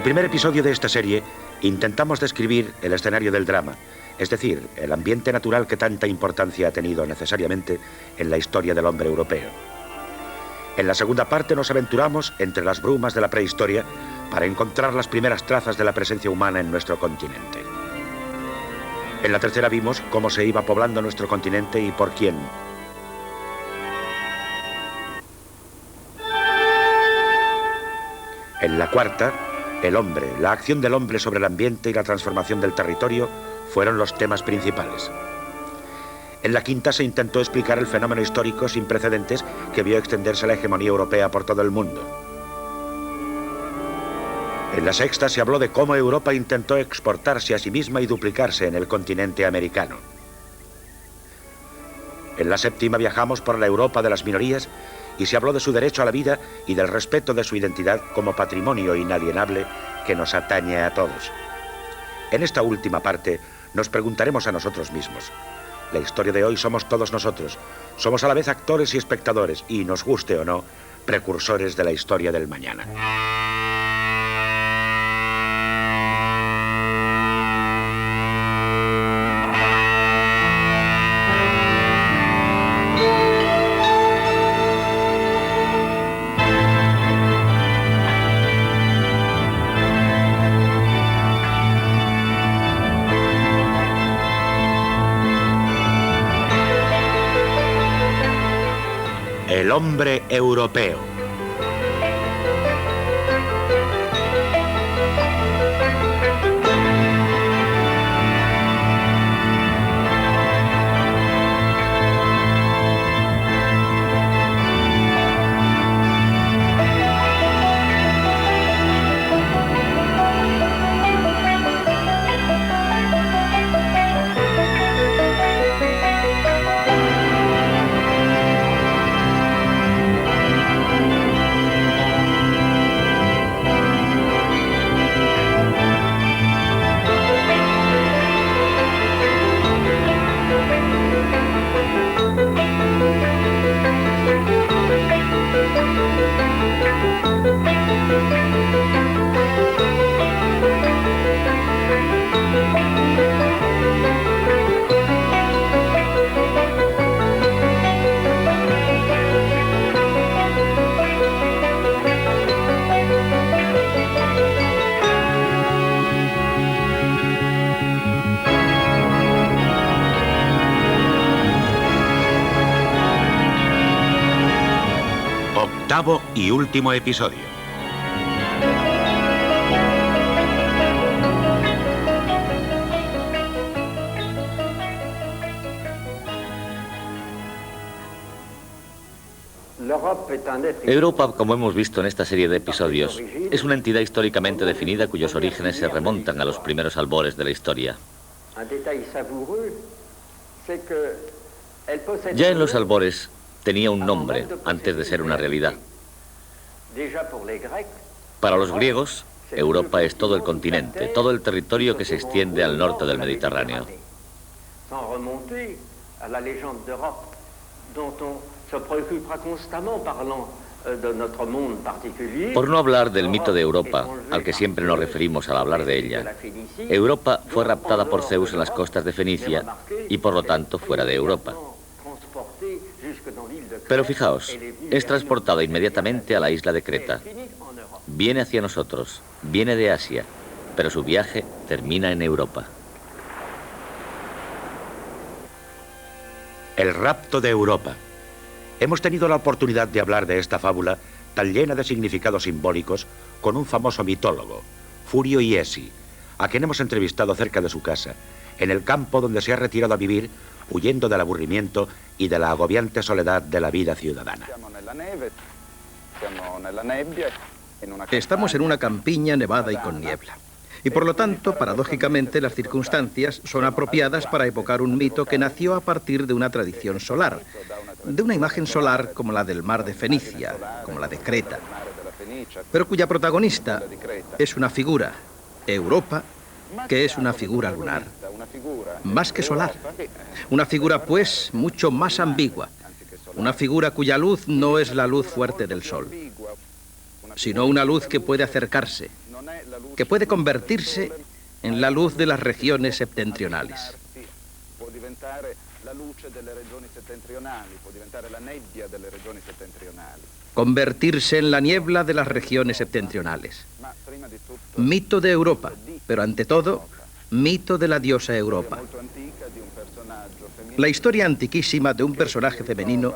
primer episodio de esta serie intentamos describir el escenario del drama, es decir, el ambiente natural que tanta importancia ha tenido necesariamente en la historia del hombre europeo. En la segunda parte nos aventuramos entre las brumas de la prehistoria para encontrar las primeras trazas de la presencia humana en nuestro continente. En la tercera vimos cómo se iba poblando nuestro continente y por quién. En la cuarta, el hombre, la acción del hombre sobre el ambiente y la transformación del territorio fueron los temas principales. En la quinta se intentó explicar el fenómeno histórico sin precedentes que vio extenderse la hegemonía europea por todo el mundo. En la sexta se habló de cómo Europa intentó exportarse a sí misma y duplicarse en el continente americano. En la séptima viajamos por la Europa de las minorías y se habló de su derecho a la vida y del respeto de su identidad como patrimonio inalienable que nos atañe a todos. En esta última parte nos preguntaremos a nosotros mismos. La historia de hoy somos todos nosotros. Somos a la vez actores y espectadores y, nos guste o no, precursores de la historia del mañana. El hombre europeo. Octavo y último episodio. Europa, como hemos visto en esta serie de episodios, es una entidad históricamente definida cuyos orígenes se remontan a los primeros albores de la historia. Ya en los albores tenía un nombre antes de ser una realidad. Para los griegos, Europa es todo el continente, todo el territorio que se extiende al norte del Mediterráneo. Por no hablar del mito de Europa, al que siempre nos referimos al hablar de ella, Europa fue raptada por Zeus en las costas de Fenicia y por lo tanto fuera de Europa. Pero fijaos, es transportada inmediatamente a la isla de Creta. Viene hacia nosotros, viene de Asia, pero su viaje termina en Europa. El rapto de Europa. Hemos tenido la oportunidad de hablar de esta fábula tan llena de significados simbólicos con un famoso mitólogo, Furio Iesi, a quien hemos entrevistado cerca de su casa, en el campo donde se ha retirado a vivir, huyendo del aburrimiento y de la agobiante soledad de la vida ciudadana. Estamos en una campiña nevada y con niebla. Y por lo tanto, paradójicamente, las circunstancias son apropiadas para evocar un mito que nació a partir de una tradición solar, de una imagen solar como la del mar de Fenicia, como la de Creta, pero cuya protagonista es una figura, Europa, que es una figura lunar, más que solar, una figura pues mucho más ambigua, una figura cuya luz no es la luz fuerte del sol, sino una luz que puede acercarse, que puede convertirse en la luz de las regiones septentrionales. Convertirse en la niebla de las regiones septentrionales. Mito de Europa, pero ante todo, mito de la diosa Europa. La historia antiquísima de un personaje femenino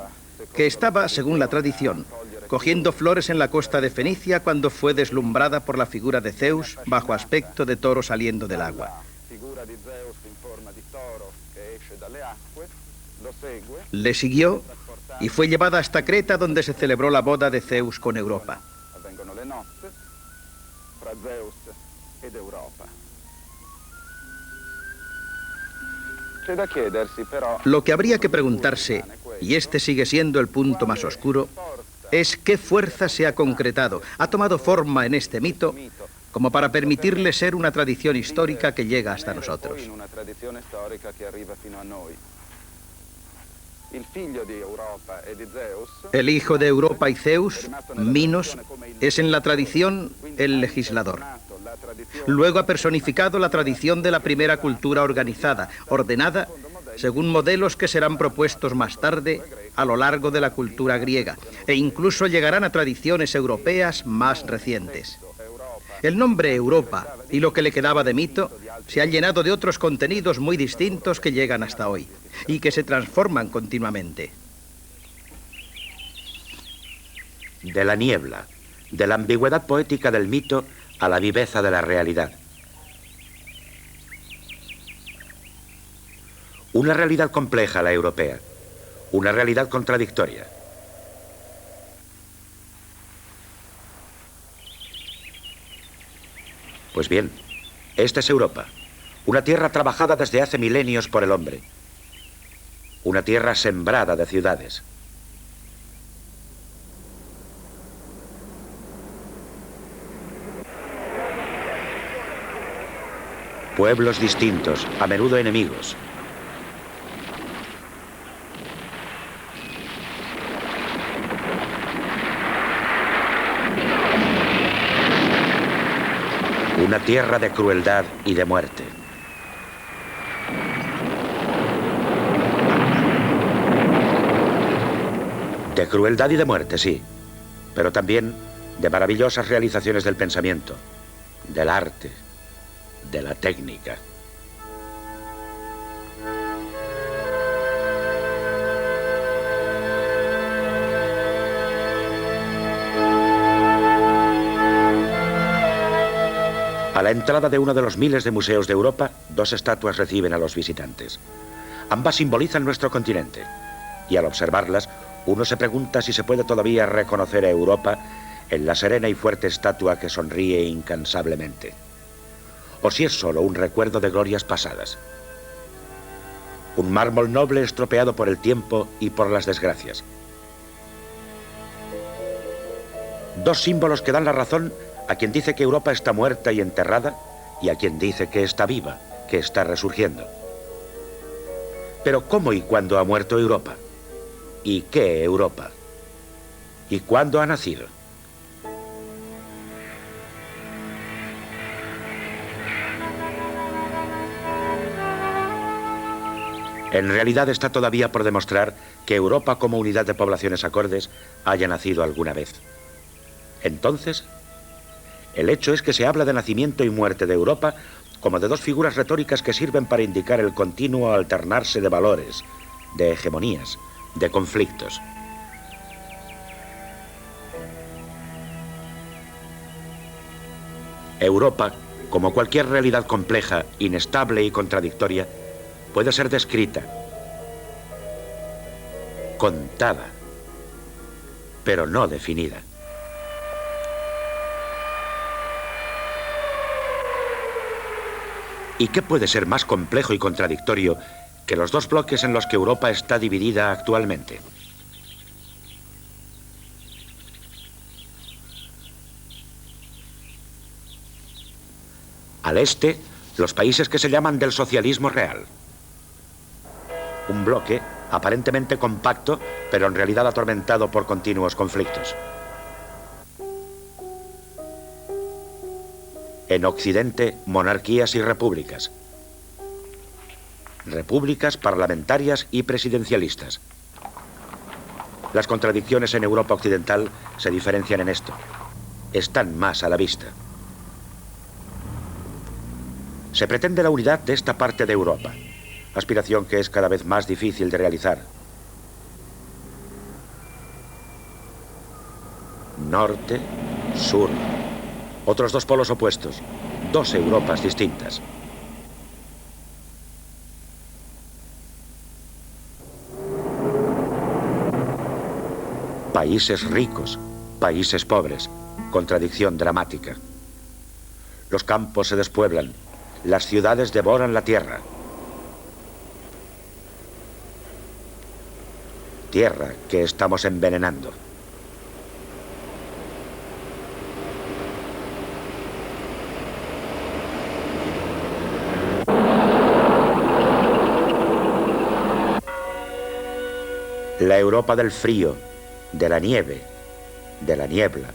que estaba, según la tradición, cogiendo flores en la costa de Fenicia cuando fue deslumbrada por la figura de Zeus bajo aspecto de toro saliendo del agua. Le siguió y fue llevada hasta Creta, donde se celebró la boda de Zeus con Europa. Lo que habría que preguntarse, y este sigue siendo el punto más oscuro, es qué fuerza se ha concretado, ha tomado forma en este mito, como para permitirle ser una tradición histórica que llega hasta nosotros. El hijo de Europa y Zeus, Minos, es en la tradición el legislador. Luego ha personificado la tradición de la primera cultura organizada, ordenada, según modelos que serán propuestos más tarde a lo largo de la cultura griega, e incluso llegarán a tradiciones europeas más recientes. El nombre Europa y lo que le quedaba de mito se han llenado de otros contenidos muy distintos que llegan hasta hoy y que se transforman continuamente. De la niebla, de la ambigüedad poética del mito a la viveza de la realidad. Una realidad compleja, la europea. Una realidad contradictoria. Pues bien, esta es Europa. Una tierra trabajada desde hace milenios por el hombre. Una tierra sembrada de ciudades. Pueblos distintos, a menudo enemigos. Una tierra de crueldad y de muerte. De crueldad y de muerte, sí, pero también de maravillosas realizaciones del pensamiento, del arte, de la técnica. A la entrada de uno de los miles de museos de Europa, dos estatuas reciben a los visitantes. Ambas simbolizan nuestro continente, y al observarlas, uno se pregunta si se puede todavía reconocer a Europa en la serena y fuerte estatua que sonríe incansablemente, o si es solo un recuerdo de glorias pasadas. Un mármol noble estropeado por el tiempo y por las desgracias. Dos símbolos que dan la razón a quien dice que Europa está muerta y enterrada y a quien dice que está viva, que está resurgiendo. Pero ¿cómo y cuándo ha muerto Europa? ¿Y qué Europa? ¿Y cuándo ha nacido? En realidad está todavía por demostrar que Europa como unidad de poblaciones acordes haya nacido alguna vez. Entonces, el hecho es que se habla de nacimiento y muerte de Europa como de dos figuras retóricas que sirven para indicar el continuo alternarse de valores, de hegemonías, de conflictos. Europa, como cualquier realidad compleja, inestable y contradictoria, puede ser descrita, contada, pero no definida. ¿Y qué puede ser más complejo y contradictorio que los dos bloques en los que Europa está dividida actualmente? Al este, los países que se llaman del socialismo real. Un bloque aparentemente compacto, pero en realidad atormentado por continuos conflictos. En Occidente, monarquías y repúblicas. Repúblicas parlamentarias y presidencialistas. Las contradicciones en Europa occidental se diferencian en esto. Están más a la vista. Se pretende la unidad de esta parte de Europa, aspiración que es cada vez más difícil de realizar. Norte, sur. Otros dos polos opuestos, dos Europas distintas. Países ricos, países pobres, contradicción dramática. Los campos se despueblan, las ciudades devoran la tierra. Tierra que estamos envenenando. La Europa del frío, de la nieve, de la niebla,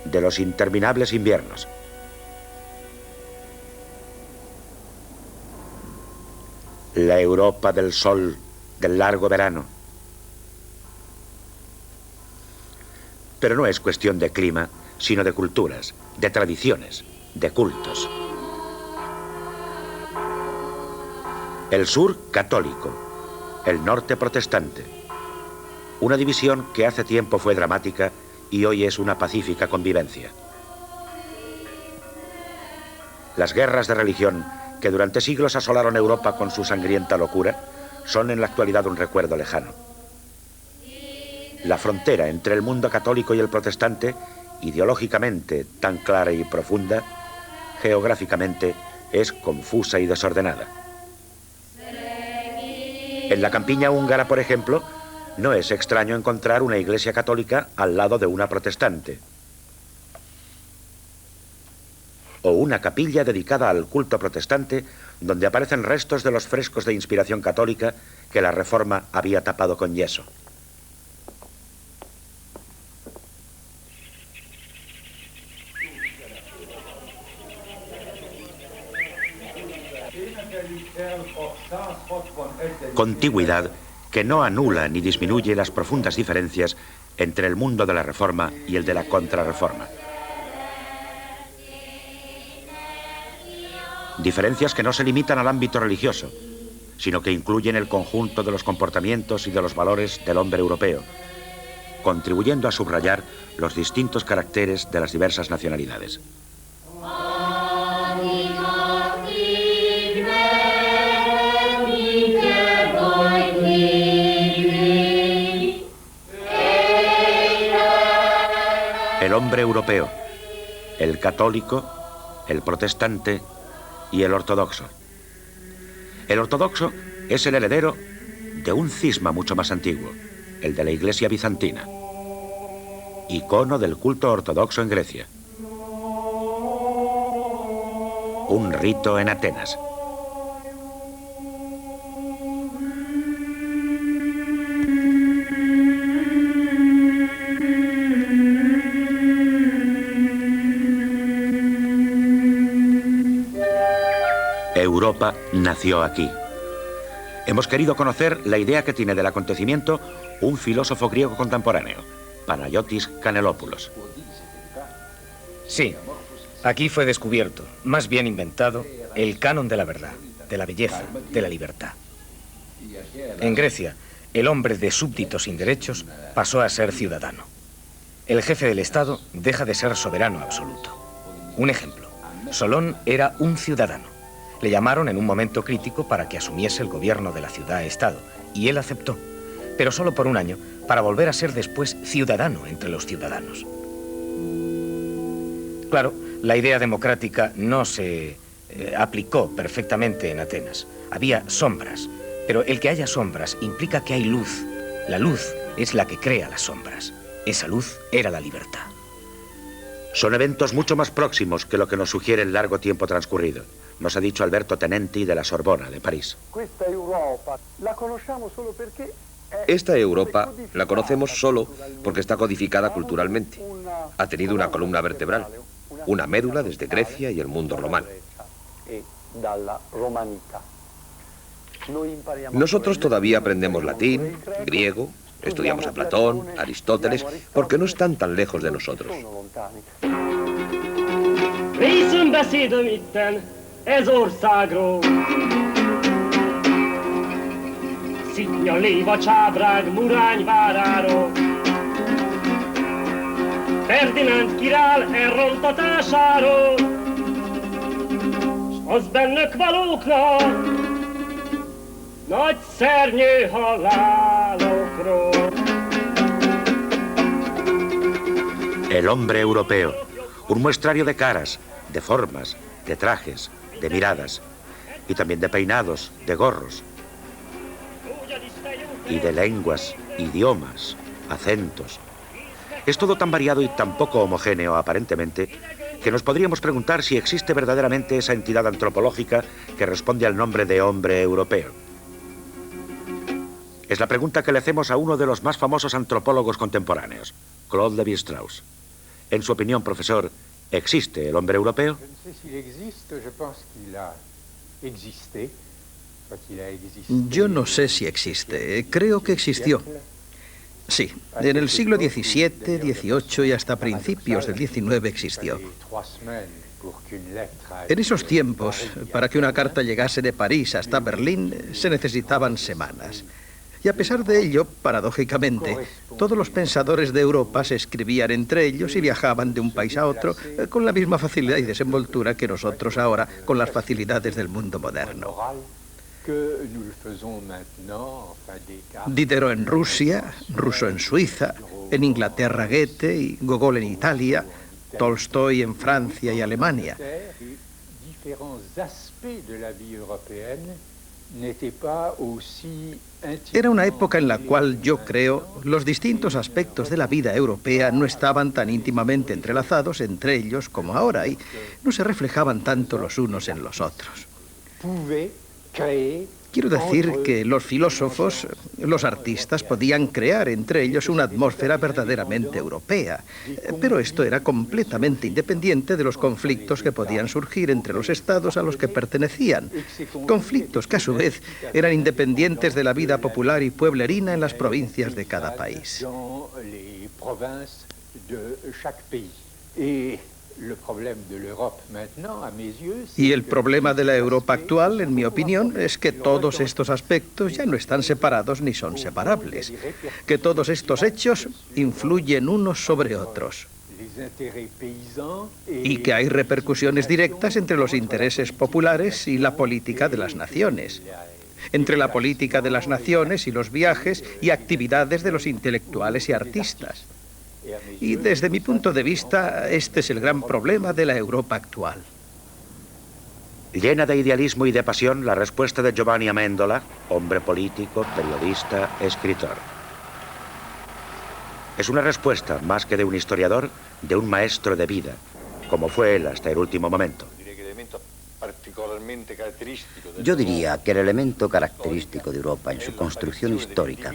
de los interminables inviernos. La Europa del sol, del largo verano. Pero no es cuestión de clima, sino de culturas, de tradiciones, de cultos. El sur católico, el norte protestante. Una división que hace tiempo fue dramática y hoy es una pacífica convivencia. Las guerras de religión que durante siglos asolaron Europa con su sangrienta locura son en la actualidad un recuerdo lejano. La frontera entre el mundo católico y el protestante, ideológicamente tan clara y profunda, geográficamente es confusa y desordenada. En la campiña húngara, por ejemplo, no es extraño encontrar una iglesia católica al lado de una protestante. O una capilla dedicada al culto protestante donde aparecen restos de los frescos de inspiración católica que la Reforma había tapado con yeso. Contigüidad que no anula ni disminuye las profundas diferencias entre el mundo de la Reforma y el de la Contrarreforma. Diferencias que no se limitan al ámbito religioso, sino que incluyen el conjunto de los comportamientos y de los valores del hombre europeo, contribuyendo a subrayar los distintos caracteres de las diversas nacionalidades. El hombre europeo, el católico, el protestante y el ortodoxo. El ortodoxo es el heredero de un cisma mucho más antiguo, el de la Iglesia bizantina, icono del culto ortodoxo en Grecia. Un rito en Atenas. Europa nació aquí. Hemos querido conocer la idea que tiene del acontecimiento un filósofo griego contemporáneo, Panayotis Kanellopoulos. Sí, aquí fue descubierto, más bien inventado, el canon de la verdad, de la belleza, de la libertad. En Grecia, el hombre de súbdito sin derechos pasó a ser ciudadano. El jefe del Estado deja de ser soberano absoluto. Un ejemplo, Solón era un ciudadano. Le llamaron en un momento crítico para que asumiese el gobierno de la ciudad-estado, y él aceptó, pero solo por un año, para volver a ser después ciudadano entre los ciudadanos. Claro, la idea democrática no se aplicó perfectamente en Atenas. Había sombras, pero el que haya sombras implica que hay luz. La luz es la que crea las sombras. Esa luz era la libertad. Son eventos mucho más próximos que lo que nos sugiere el largo tiempo transcurrido. Nos ha dicho Alberto Tenenti de la Sorbona, de París. Esta Europa la conocemos solo porque está codificada culturalmente. Ha tenido una columna vertebral, una médula desde Grecia y el mundo romano. Nosotros todavía aprendemos latín, griego, estudiamos a Platón, Aristóteles, porque no están tan lejos de nosotros. Részön beszédem itten, ez országról. Szitnya léva csábrág murány váráról. Ferdinánd király elrontatásáról. S az bennök valóknak nagy szernyi halálokról. El hombre europeo, un muestrario de caras, de formas, de trajes, de miradas, y también de peinados, de gorros, y de lenguas, idiomas, acentos. Es todo tan variado y tan poco homogéneo, aparentemente, que nos podríamos preguntar si existe verdaderamente esa entidad antropológica que responde al nombre de hombre europeo. Es la pregunta que le hacemos a uno de los más famosos antropólogos contemporáneos, Claude Lévi-Strauss. En su opinión, profesor, ¿existe el hombre europeo? Yo no sé si existe. Creo que existió. Sí, en el siglo XVII, XVIII y hasta principios del XIX existió. En esos tiempos, para que una carta llegase de París hasta Berlín, se necesitaban semanas. Y a pesar de ello, paradójicamente, todos los pensadores de Europa se escribían entre ellos y viajaban de un país a otro con la misma facilidad y desenvoltura que nosotros ahora con las facilidades del mundo moderno. Diderot en Rusia, Rousseau en Suiza, en Inglaterra Goethe y Gogol en Italia, Tolstoy en Francia y Alemania. Era una época en la cual, yo creo, los distintos aspectos de la vida europea no estaban tan íntimamente entrelazados entre ellos como ahora y no se reflejaban tanto los unos en los otros. Quiero decir que los filósofos, los artistas podían crear entre ellos una atmósfera verdaderamente europea, pero esto era completamente independiente de los conflictos que podían surgir entre los estados a los que pertenecían, conflictos que a su vez eran independientes de la vida popular y pueblerina en las provincias de cada país. Y el problema de la Europa actual, en mi opinión, es que todos estos aspectos ya no están separados ni son separables, que todos estos hechos influyen unos sobre otros y que hay repercusiones directas entre los intereses populares y la política de las naciones, entre la política de las naciones y los viajes y actividades de los intelectuales y artistas. Y desde mi punto de vista, este es el gran problema de la Europa actual. Llena de idealismo y de pasión, la respuesta de Giovanni Amendola, hombre político, periodista, escritor. Es una respuesta, más que de un historiador, de un maestro de vida, como fue él hasta el último momento. Yo diría que el elemento característico de Europa en su construcción histórica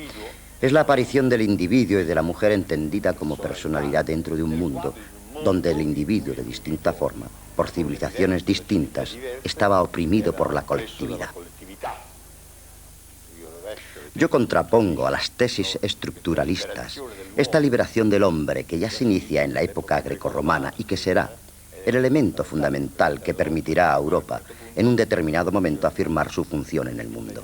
es la aparición del individuo y de la mujer entendida como personalidad dentro de un mundo donde el individuo de distinta forma, por civilizaciones distintas, estaba oprimido por la colectividad. Yo contrapongo a las tesis estructuralistas esta liberación del hombre que ya se inicia en la época grecorromana y que será el elemento fundamental que permitirá a Europa en un determinado momento afirmar su función en el mundo.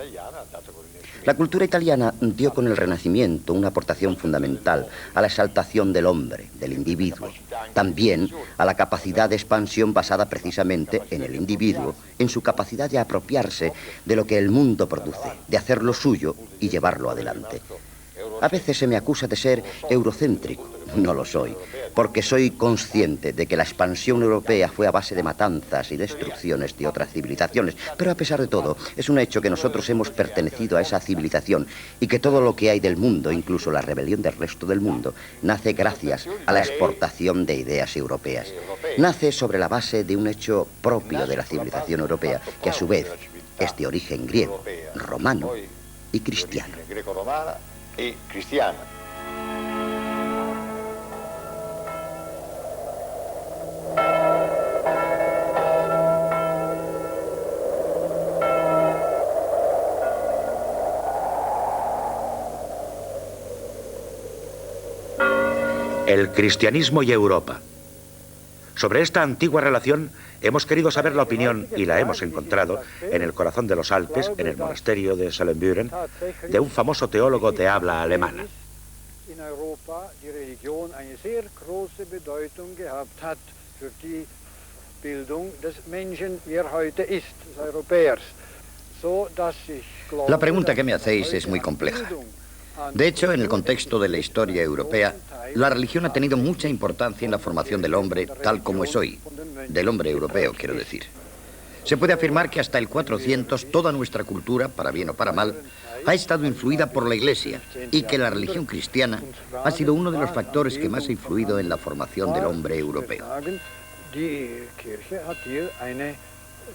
La cultura italiana dio con el Renacimiento una aportación fundamental a la exaltación del hombre, del individuo, también a la capacidad de expansión basada precisamente en el individuo, en su capacidad de apropiarse de lo que el mundo produce, de hacerlo suyo y llevarlo adelante. A veces se me acusa de ser eurocéntrico. No lo soy, porque soy consciente de que la expansión europea fue a base de matanzas y destrucciones de otras civilizaciones, pero a pesar de todo, es un hecho que nosotros hemos pertenecido a esa civilización y que todo lo que hay del mundo, incluso la rebelión del resto del mundo, nace gracias a la exportación de ideas europeas. Nace sobre la base de un hecho propio de la civilización europea, que a su vez es de origen griego, romano y cristiano. El cristianismo y Europa. Sobre esta antigua relación hemos querido saber la opinión, y la hemos encontrado, en el corazón de los Alpes, en el monasterio de Sellenbüren, de un famoso teólogo de habla alemana. In Europa die Religion eine sehr große Bedeutung gehabt hat für die Bildung des Menschen, wie heute ist, des Europäers. La pregunta que me hacéis es muy compleja. De hecho, en el contexto de la historia europea, la religión ha tenido mucha importancia en la formación del hombre tal como es hoy, del hombre europeo, quiero decir. Se puede afirmar que hasta el 400 toda nuestra cultura, para bien o para mal, ha estado influida por la Iglesia y que la religión cristiana ha sido uno de los factores que más ha influido en la formación del hombre europeo. Die Kirche hat hier eine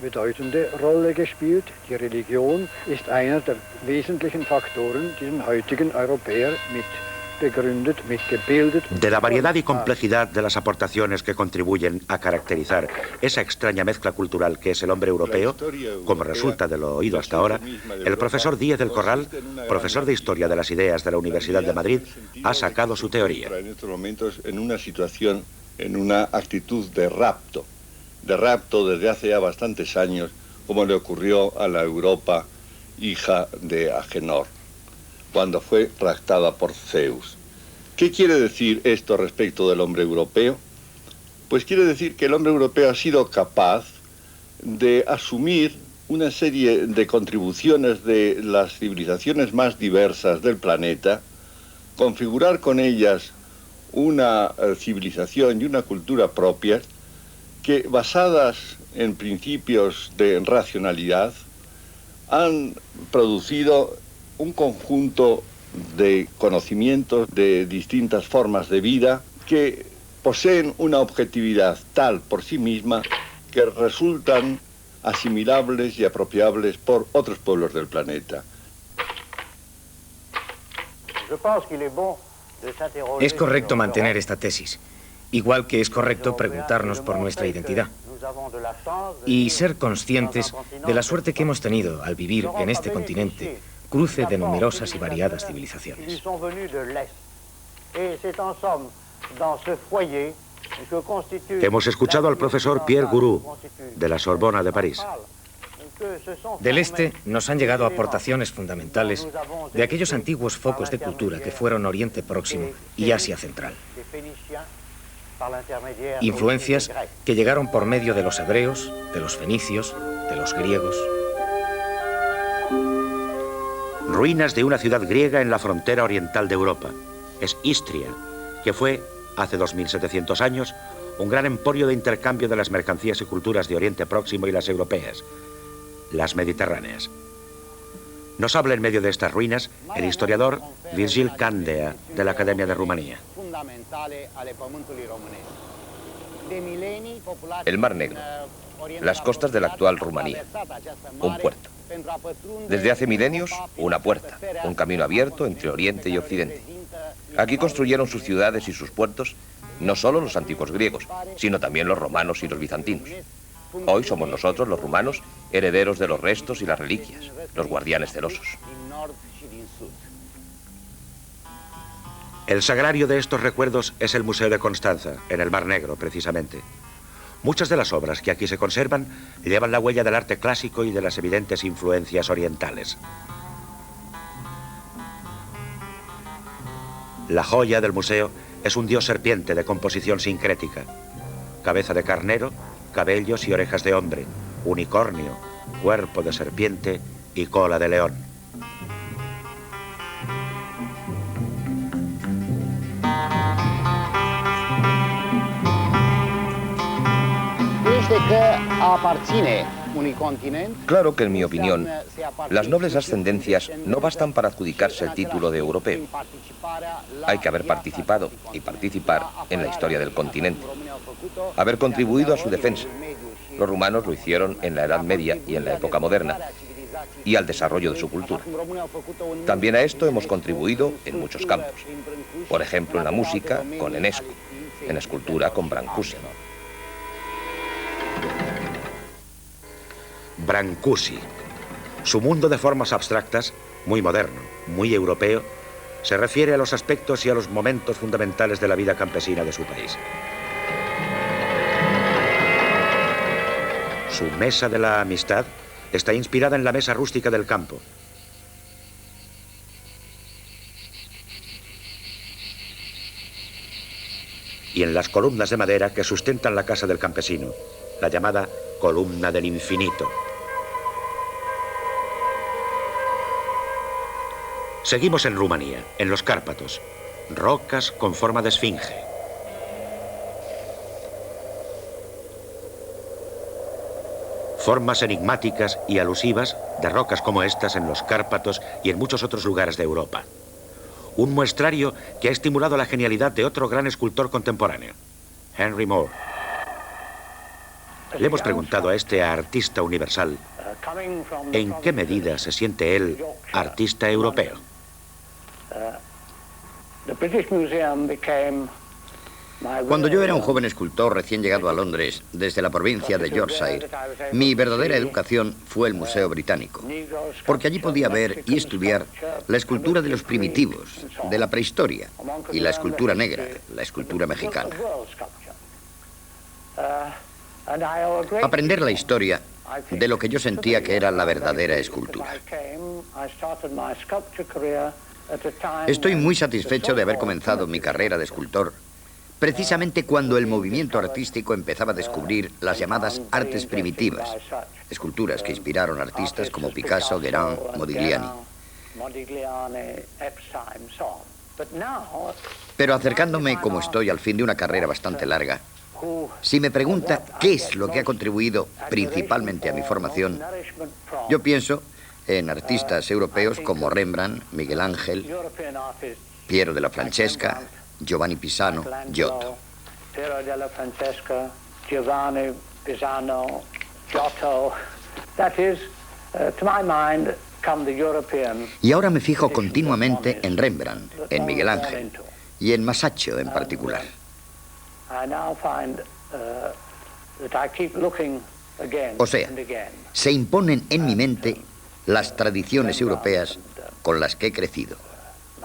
bedeutende Rolle gespielt. Die Religion ist einer der wesentlichen Faktoren, die den heutigen Europäer mitbegründet, mitgebildet. De la variedad y complejidad de las aportaciones que contribuyen a caracterizar esa extraña mezcla cultural que es el hombre europeo, como resulta de lo oído hasta ahora, el profesor Díez del Corral, profesor de Historia de las Ideas de la Universidad de Madrid, ha sacado su teoría. En estos momentos en una situación, en una actitud de rapto desde hace ya bastantes años, como le ocurrió a la Europa hija de Agenor, cuando fue raptada por Zeus. ¿Qué quiere decir esto respecto del hombre europeo? Pues quiere decir que el hombre europeo ha sido capaz de asumir una serie de contribuciones de las civilizaciones más diversas del planeta, configurar con ellas una civilización y una cultura propias que, basadas en principios de racionalidad, han producido un conjunto de conocimientos de distintas formas de vida que poseen una objetividad tal por sí misma que resultan asimilables y apropiables por otros pueblos del planeta. Es correcto mantener esta tesis, igual que es correcto preguntarnos por nuestra identidad y ser conscientes de la suerte que hemos tenido al vivir en este continente, cruce de numerosas y variadas civilizaciones. Hemos escuchado al profesor Pierre Guru, de la Sorbona de París. Del este nos han llegado aportaciones fundamentales de aquellos antiguos focos de cultura que fueron Oriente Próximo y Asia Central. Influencias que llegaron por medio de los hebreos, de los fenicios, de los griegos. Ruinas de una ciudad griega en la frontera oriental de Europa. Es Istria, que fue, hace 2700 años, un gran emporio de intercambio de las mercancías y culturas de Oriente Próximo y las europeas, las mediterráneas. Nos habla en medio de estas ruinas el historiador Virgil Candia, de la Academia de Rumanía. El Mar Negro, las costas de la actual Rumanía, un puerto. Desde hace milenios, una puerta, un camino abierto entre Oriente y Occidente. Aquí construyeron sus ciudades y sus puertos no solo los antiguos griegos, sino también los romanos y los bizantinos. Hoy somos nosotros, los rumanos, herederos de los restos y las reliquias, los guardianes celosos. El sagrario de estos recuerdos es el Museo de Constanza, en el Mar Negro, precisamente. Muchas de las obras que aquí se conservan llevan la huella del arte clásico y de las evidentes influencias orientales. La joya del museo es un dios serpiente de composición sincrética. Cabeza de carnero, cabellos y orejas de hombre, unicornio, cuerpo de serpiente y cola de león. Claro que, en mi opinión, las nobles ascendencias no bastan para adjudicarse el título de europeo. Hay que haber participado y participar en la historia del continente, haber contribuido a su defensa. Los rumanos lo hicieron en la Edad Media y en la época moderna, y al desarrollo de su cultura. También a esto hemos contribuido en muchos campos. Por ejemplo, en la música, con Enescu, en escultura, con Brancusi. Brancusi. Su mundo de formas abstractas, muy moderno, muy europeo, Se refiere a los aspectos y a los momentos fundamentales de la vida campesina de su país. Su mesa de la amistad está inspirada en la mesa rústica del campo. Y en las columnas de madera que sustentan la casa del campesino, la llamada columna del infinito. Seguimos en Rumanía, en los Cárpatos, rocas con forma de esfinge. Formas enigmáticas y alusivas de rocas como estas en los Cárpatos y en muchos otros lugares de Europa. Un muestrario que ha estimulado la genialidad de otro gran escultor contemporáneo, Henry Moore. Le hemos preguntado a este artista universal en qué medida se siente él artista europeo. Cuando yo era un joven escultor recién llegado a Londres desde la provincia de Yorkshire, mi verdadera educación fue el Museo Británico, porque allí podía ver y estudiar la escultura de los primitivos, de la prehistoria, y la escultura negra, la escultura mexicana. Aprender la historia de lo que yo sentía que era la verdadera escultura. Estoy muy satisfecho de haber comenzado mi carrera de escultor precisamente cuando el movimiento artístico empezaba a descubrir las llamadas artes primitivas, esculturas que inspiraron artistas como Picasso, Guérin, Modigliani. Pero acercándome como estoy al fin de una carrera bastante larga, si me pregunta qué es lo que ha contribuido principalmente a mi formación, yo pienso en artistas europeos como Rembrandt, Miguel Ángel, Piero della Francesca, Giovanni Pisano, Giotto. Y ahora me fijo continuamente en Rembrandt, en Miguel Ángel y en Masaccio en particular. O sea, se imponen en mi mente las tradiciones europeas con las que he crecido.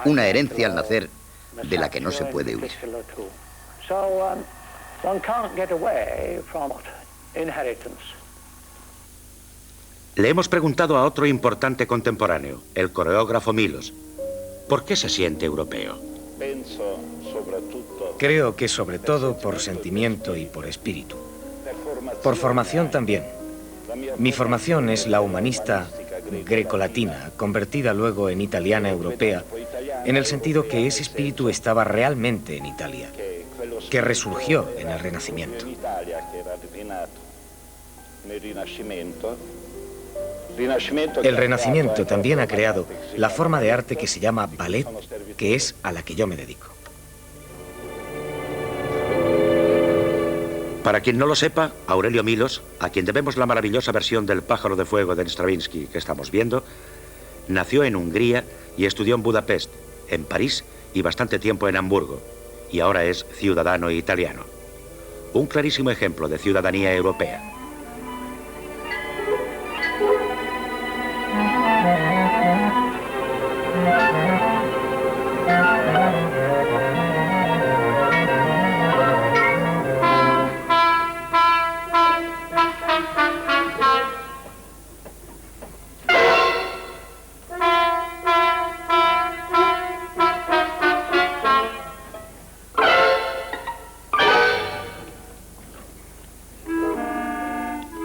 Una herencia al nacer de la que no se puede huir. Le hemos preguntado a otro importante contemporáneo, el coreógrafo Milos, ¿por qué se siente europeo? Creo que sobre todo por sentimiento y por espíritu. Por formación también. Mi formación es la humanista grecolatina, convertida luego en italiana europea, en el sentido que ese espíritu estaba realmente en Italia, que resurgió en el Renacimiento. El Renacimiento también ha creado la forma de arte que se llama ballet, que es a la que yo me dedico. Para quien no lo sepa, Aurelio Milos, a quien debemos la maravillosa versión del Pájaro de Fuego de Stravinsky que estamos viendo, nació en Hungría y estudió en Budapest, en París y bastante tiempo en Hamburgo, y ahora es ciudadano italiano. Un clarísimo ejemplo de ciudadanía europea.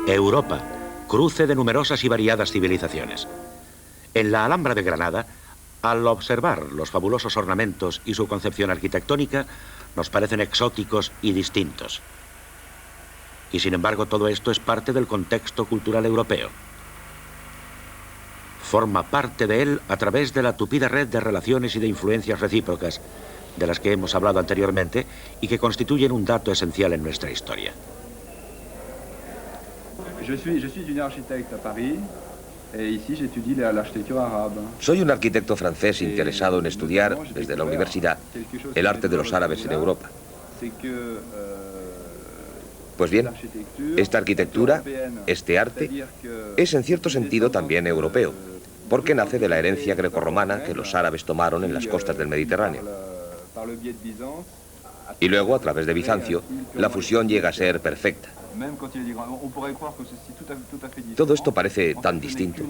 Europa, cruce de numerosas y variadas civilizaciones. En la Alhambra de Granada, al observar los fabulosos ornamentos y su concepción arquitectónica, nos parecen exóticos y distintos. Y sin embargo, todo esto es parte del contexto cultural europeo. Forma parte de él a través de la tupida red de relaciones y de influencias recíprocas, de las que hemos hablado anteriormente y que constituyen un dato esencial en nuestra historia. Soy un arquitecto francés interesado en estudiar, desde la universidad, el arte de los árabes en Europa. Pues bien, esta arquitectura, este arte, es en cierto sentido también europeo, porque nace de la herencia grecorromana que los árabes tomaron en las costas del Mediterráneo. Y luego, a través de Bizancio, la fusión llega a ser perfecta. Todo esto parece tan distinto.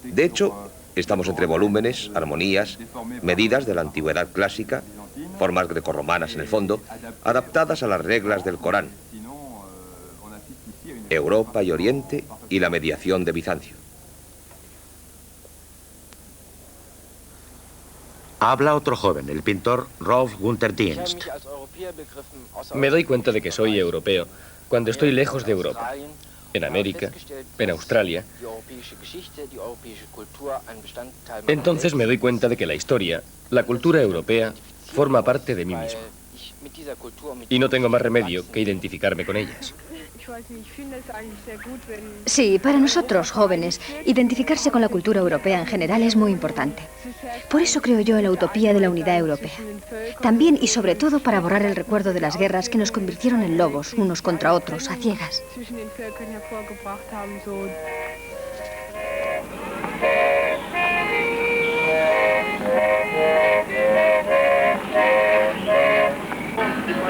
De hecho, estamos entre volúmenes, armonías, medidas de la antigüedad clásica, formas grecorromanas en el fondo, adaptadas a las reglas del Corán. Europa y Oriente y la mediación de Bizancio. Habla otro joven, el pintor Rolf Gunther Dienst. Me doy cuenta de que soy europeo cuando estoy lejos de Europa, en América, en Australia. Entonces me doy cuenta de que la historia, la cultura europea, forma parte de mí mismo. Y no tengo más remedio que identificarme con ellas. Sí, para nosotros, jóvenes, identificarse con la cultura europea en general es muy importante. Por eso creo yo en la utopía de la unidad europea. También y sobre todo para borrar el recuerdo de las guerras que nos convirtieron en lobos, unos contra otros, a ciegas.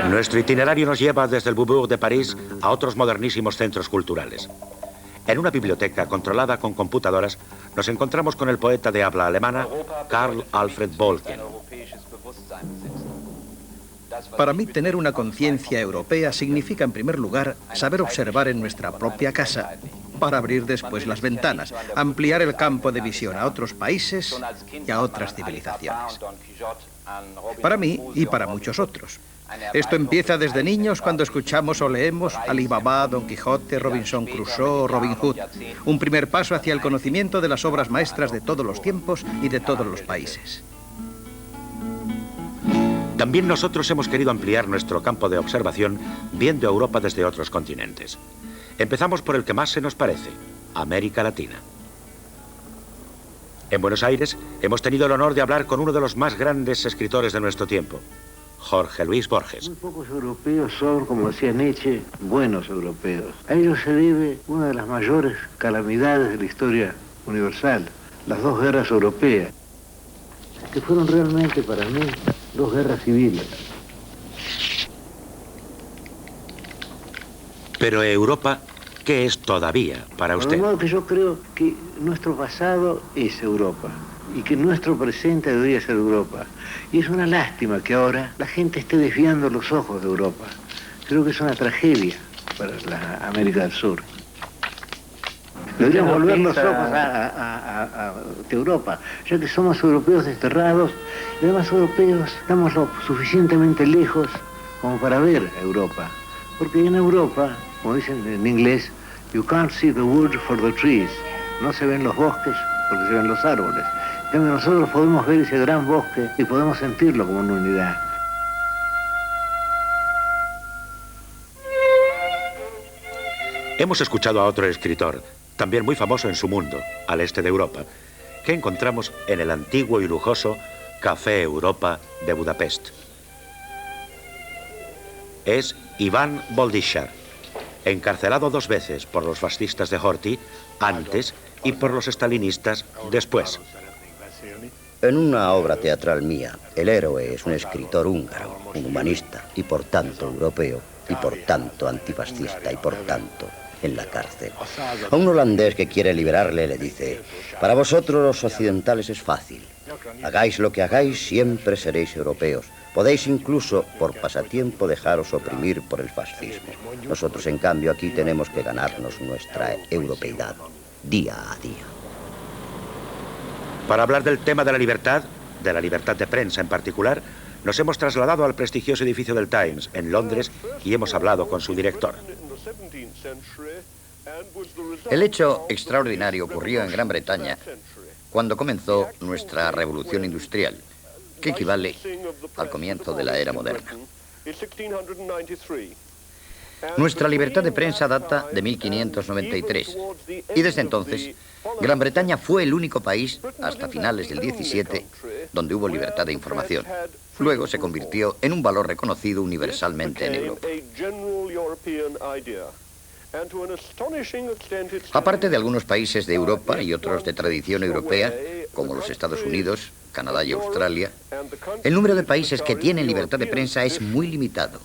Nuestro itinerario nos lleva desde el Beaubourg de París a otros modernísimos centros culturales. En una biblioteca controlada con computadoras nos encontramos con el poeta de habla alemana Karl Alfred Bolken. Para mí, tener una conciencia europea significa, en primer lugar, saber observar en nuestra propia casa, para abrir después las ventanas, ampliar el campo de visión a otros países y a otras civilizaciones. Para mí y para muchos otros. Esto empieza desde niños cuando escuchamos o leemos Ali Baba, Don Quijote, Robinson Crusoe o Robin Hood. Un primer paso hacia el conocimiento de las obras maestras de todos los tiempos y de todos los países. También nosotros hemos querido ampliar nuestro campo de observación viendo a Europa desde otros continentes. Empezamos por el que más se nos parece, América Latina. En Buenos Aires hemos tenido el honor de hablar con uno de los más grandes escritores de nuestro tiempo, Jorge Luis Borges. Muy pocos europeos son, como decía Nietzsche, buenos europeos. A ellos se debe una de las mayores calamidades de la historia universal, las dos guerras europeas, que fueron realmente para mí dos guerras civiles. Pero Europa, ¿qué es todavía para usted? De modo que yo creo que nuestro pasado es Europa y que nuestro presente debería ser Europa. Y es una lástima que ahora la gente esté desviando los ojos de Europa. Creo que es una tragedia para la América del Sur. Deberíamos volver los ojos a Europa, ya que somos europeos desterrados y además europeos estamos lo suficientemente lejos como para ver a Europa. Porque en Europa, como dicen en inglés, you can't see the wood for the trees. No se ven los bosques porque se ven los árboles. En cambio, nosotros podemos ver ese gran bosque y podemos sentirlo como una unidad. Hemos escuchado a otro escritor, también muy famoso en su mundo, al este de Europa, que encontramos en el antiguo y lujoso Café Europa de Budapest. Es Iván Boldísar, encarcelado 2 veces por los fascistas de Horthy antes y por los estalinistas después. En una obra teatral mía, el héroe es un escritor húngaro, un humanista y por tanto europeo y por tanto antifascista y por tanto en la cárcel. A un holandés que quiere liberarle le dice: para vosotros los occidentales es fácil. Hagáis lo que hagáis, siempre seréis europeos. Podéis incluso, por pasatiempo, dejaros oprimir por el fascismo. Nosotros, en cambio, aquí tenemos que ganarnos nuestra europeidad, día a día. Para hablar del tema de la libertad de prensa en particular, nos hemos trasladado al prestigioso edificio del Times, en Londres, y hemos hablado con su director. El hecho extraordinario ocurrió en Gran Bretaña cuando comenzó nuestra revolución industrial, que equivale al comienzo de la era moderna. Nuestra libertad de prensa data de 1593 y desde entonces Gran Bretaña fue el único país, hasta finales del 17, donde hubo libertad de información. Luego se convirtió en un valor reconocido universalmente en Europa. Aparte de algunos países de Europa y otros de tradición europea, como los Estados Unidos, Canadá y Australia, el número de países que tienen libertad de prensa es muy limitado.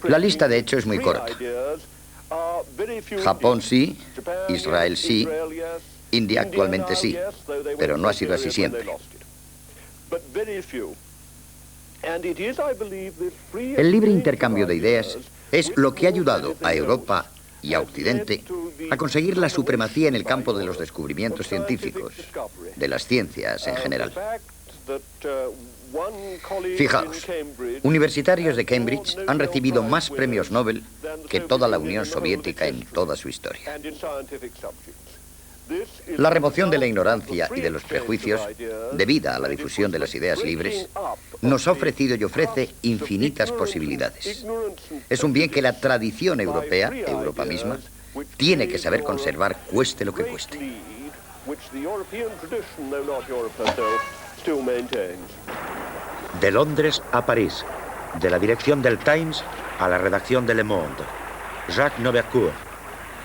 La lista, de hecho, es muy corta. Japón sí, Israel sí, India actualmente sí, pero no ha sido así siempre. El libre intercambio de ideas es lo que ha ayudado a Europa y a Occidente a conseguir la supremacía en el campo de los descubrimientos científicos, de las ciencias en general. Fijaos, universitarios de Cambridge han recibido más premios Nobel que toda la Unión Soviética en toda su historia. La remoción de la ignorancia y de los prejuicios, debida a la difusión de las ideas libres, nos ha ofrecido y ofrece infinitas posibilidades. Es un bien que la tradición europea, Europa misma, tiene que saber conservar cueste lo que cueste. De Londres a París, de la dirección del Times a la redacción de Le Monde, Jacques Novercourt,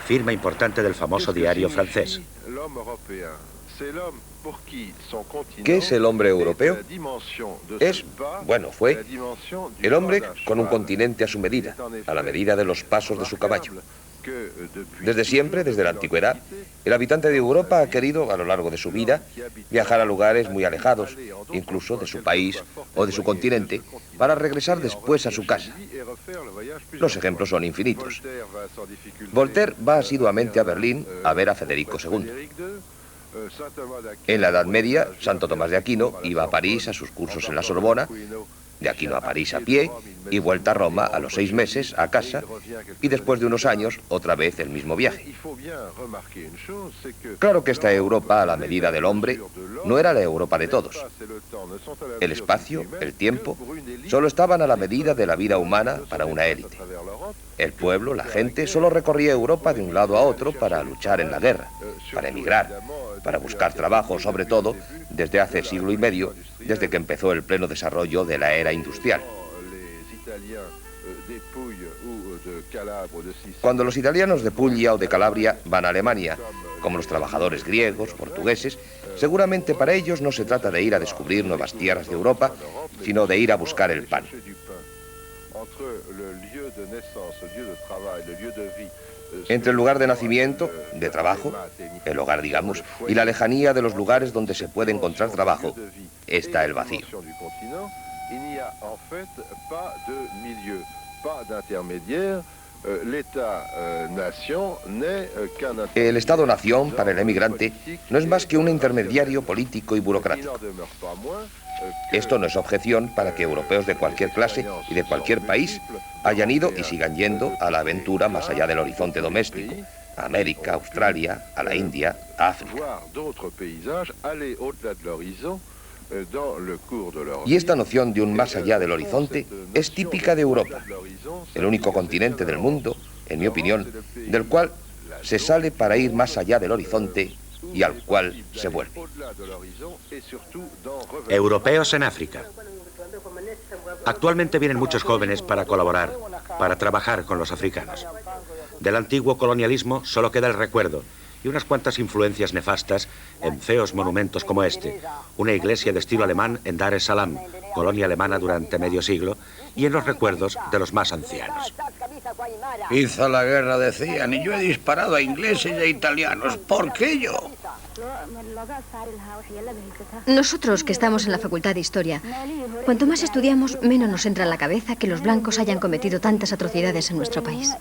firma importante del famoso diario francés. ¿Qué es el hombre europeo? Fue el hombre con un continente a su medida, a la medida de los pasos de su caballo. Desde siempre, desde la antigüedad, el habitante de Europa ha querido, a lo largo de su vida, viajar a lugares muy alejados, incluso de su país o de su continente, para regresar después a su casa. Los ejemplos son infinitos. Voltaire va asiduamente a Berlín a ver a Federico II. En la Edad Media, Santo Tomás de Aquino iba a París a sus cursos en la Sorbona, de Aquino a París a pie y vuelta a Roma a los 6 meses a casa y después de unos años otra vez el mismo viaje. Claro que esta Europa a la medida del hombre no era la Europa de todos. El espacio, el tiempo, solo estaban a la medida de la vida humana para una élite. El pueblo, la gente, solo recorría Europa de un lado a otro para luchar en la guerra, para emigrar, para buscar trabajo, sobre todo desde hace siglo y medio, desde que empezó el pleno desarrollo de la era industrial. Cuando los italianos de Puglia o de Calabria van a Alemania, como los trabajadores griegos, portugueses, seguramente para ellos no se trata de ir a descubrir nuevas tierras de Europa, sino de ir a buscar el pan. Entre el lugar de nacimiento, de trabajo, el hogar, digamos, y la lejanía de los lugares donde se puede encontrar trabajo, está el vacío. El Estado-nación para el emigrante no es más que un intermediario político y burocrático. Esto no es objeción para que europeos de cualquier clase y de cualquier país hayan ido y sigan yendo a la aventura más allá del horizonte doméstico, a América, Australia, a la India, a África. Y esta noción de un más allá del horizonte es típica de Europa, el único continente del mundo, en mi opinión, del cual se sale para ir más allá del horizonte y al cual se vuelve. Europeos en África. Actualmente vienen muchos jóvenes para colaborar, para trabajar con los africanos. Del antiguo colonialismo solo queda el recuerdo y unas cuantas influencias nefastas en feos monumentos como este, una iglesia de estilo alemán en Dar es Salaam, colonia alemana durante medio siglo, y en los recuerdos de los más ancianos. Hizo la guerra, decían, y yo he disparado a ingleses y a italianos. ¿Por qué yo? Nosotros, que estamos en la Facultad de Historia, cuanto más estudiamos, menos nos entra en la cabeza que los blancos hayan cometido tantas atrocidades en nuestro país.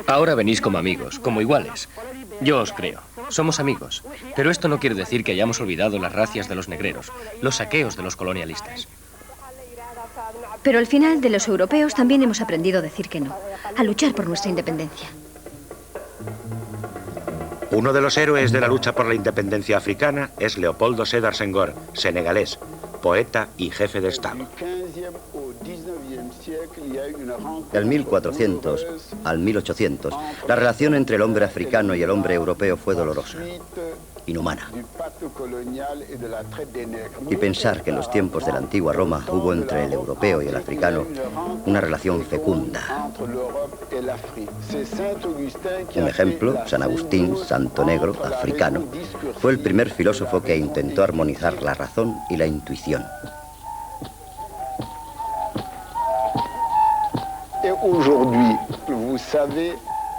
Ahora venís como amigos, como iguales. Yo os creo. Somos amigos. Pero esto no quiere decir que hayamos olvidado las racias de los negreros, los saqueos de los colonialistas. Pero al final, de los europeos también hemos aprendido a decir que no, a luchar por nuestra independencia. Uno de los héroes de la lucha por la independencia africana es Leopoldo Sédar Senghor, senegalés, poeta y jefe de Estado. Del 1400 al 1800, la relación entre el hombre africano y el hombre europeo fue dolorosa. inhumana. Y pensar que en los tiempos de la antigua Roma hubo entre el europeo y el africano una relación fecunda. Un ejemplo, San Agustín, santo negro, africano, fue el primer filósofo que intentó armonizar la razón y la intuición.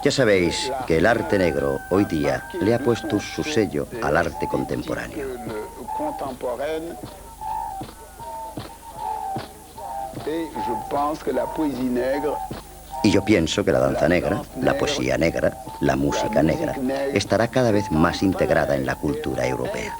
Ya sabéis que el arte negro hoy día le ha puesto su sello al arte contemporáneo. Y yo pienso que la danza negra, la poesía negra, la música negra, estará cada vez más integrada en la cultura europea.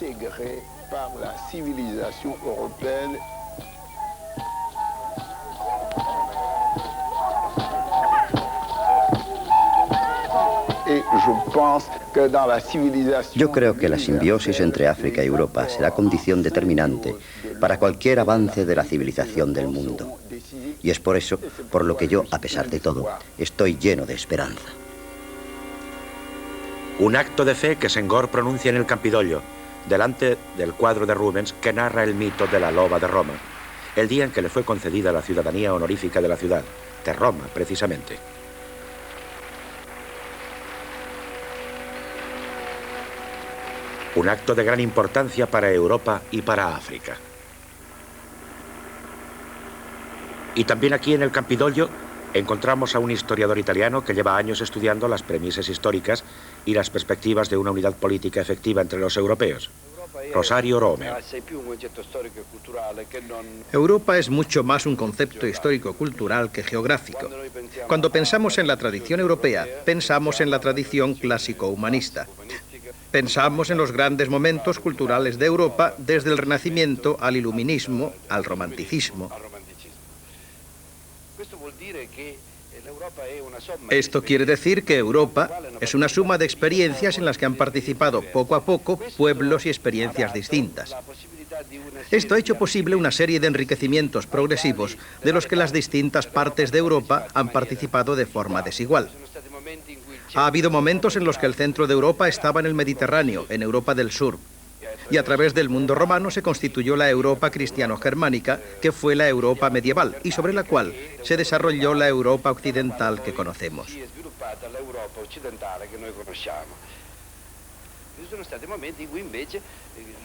Yo creo que la simbiosis entre África y Europa será condición determinante para cualquier avance de la civilización del mundo. Y es por eso por lo que yo, a pesar de todo, estoy lleno de esperanza. Un acto de fe que Senghor pronuncia en el Campidoglio, delante del cuadro de Rubens que narra el mito de la loba de Roma, el día en que le fue concedida la ciudadanía honorífica de la ciudad, de Roma, precisamente. Un acto de gran importancia para Europa y para África. Y también aquí en el Campidoglio encontramos a un historiador italiano que lleva años estudiando las premisas históricas y las perspectivas de una unidad política efectiva entre los europeos. Rosario Romeo. Europa es mucho más un concepto histórico-cultural que geográfico. Cuando pensamos en la tradición europea, pensamos en la tradición clásico-humanista. Pensamos en los grandes momentos culturales de Europa, desde el Renacimiento al Iluminismo, al Romanticismo. Esto quiere decir que Europa es una suma de experiencias en las que han participado poco a poco pueblos y experiencias distintas. Esto ha hecho posible una serie de enriquecimientos progresivos de los que las distintas partes de Europa han participado de forma desigual. Ha habido momentos en los que el centro de Europa estaba en el Mediterráneo, en Europa del Sur, y a través del mundo romano se constituyó la Europa cristiano-germánica, que fue la Europa medieval, y sobre la cual se desarrolló la Europa occidental que conocemos.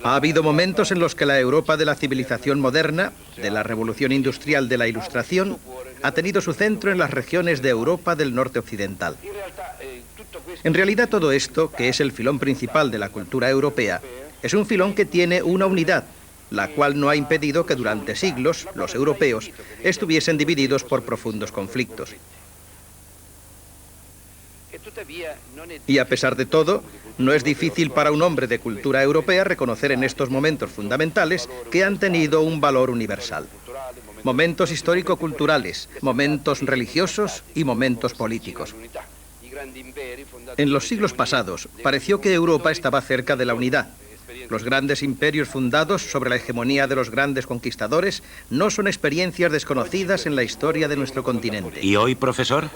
Ha habido momentos en los que la Europa de la civilización moderna, de la revolución industrial de la Ilustración, ha tenido su centro en las regiones de Europa del norte occidental. En realidad todo esto, que es el filón principal de la cultura europea, es un filón que tiene una unidad, la cual no ha impedido que durante siglos los europeos estuviesen divididos por profundos conflictos. Y a pesar de todo, no es difícil para un hombre de cultura europea reconocer en estos momentos fundamentales que han tenido un valor universal. Momentos histórico-culturales, momentos religiosos y momentos políticos. En los siglos pasados, pareció que Europa estaba cerca de la unidad. Los grandes imperios fundados sobre la hegemonía de los grandes conquistadores no son experiencias desconocidas en la historia de nuestro continente. ¿Y hoy, profesor?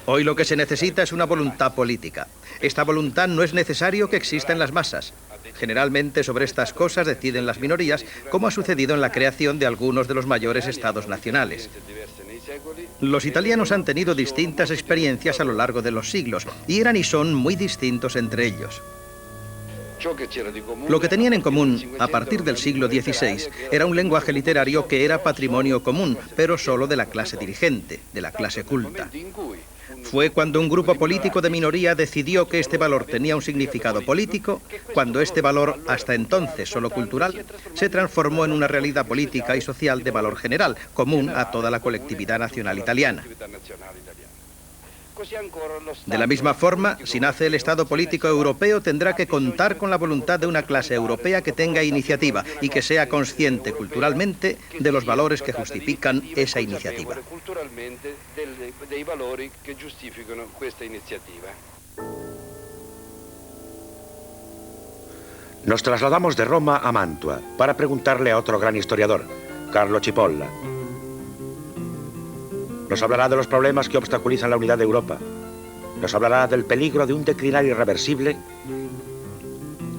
Hoy lo que se necesita es una voluntad política. Esta voluntad no es necesario que exista en las masas. Generalmente sobre estas cosas deciden las minorías, como ha sucedido en la creación de algunos de los mayores estados nacionales. Los italianos han tenido distintas experiencias a lo largo de los siglos, y eran y son muy distintos entre ellos. Lo que tenían en común a partir del siglo XVI era un lenguaje literario que era patrimonio común, pero solo de la clase dirigente, de la clase culta. Fue cuando un grupo político de minoría decidió que este valor tenía un significado político, cuando este valor, hasta entonces solo cultural, se transformó en una realidad política y social de valor general, común a toda la colectividad nacional italiana. De la misma forma, si nace el Estado político europeo, tendrá que contar con la voluntad de una clase europea que tenga iniciativa y que sea consciente culturalmente de los valores que justifican esa iniciativa. Nos trasladamos de Roma a Mantua para preguntarle a otro gran historiador, Carlo Cipolla. Nos hablará de los problemas que obstaculizan la unidad de Europa. Nos hablará del peligro de un declinar irreversible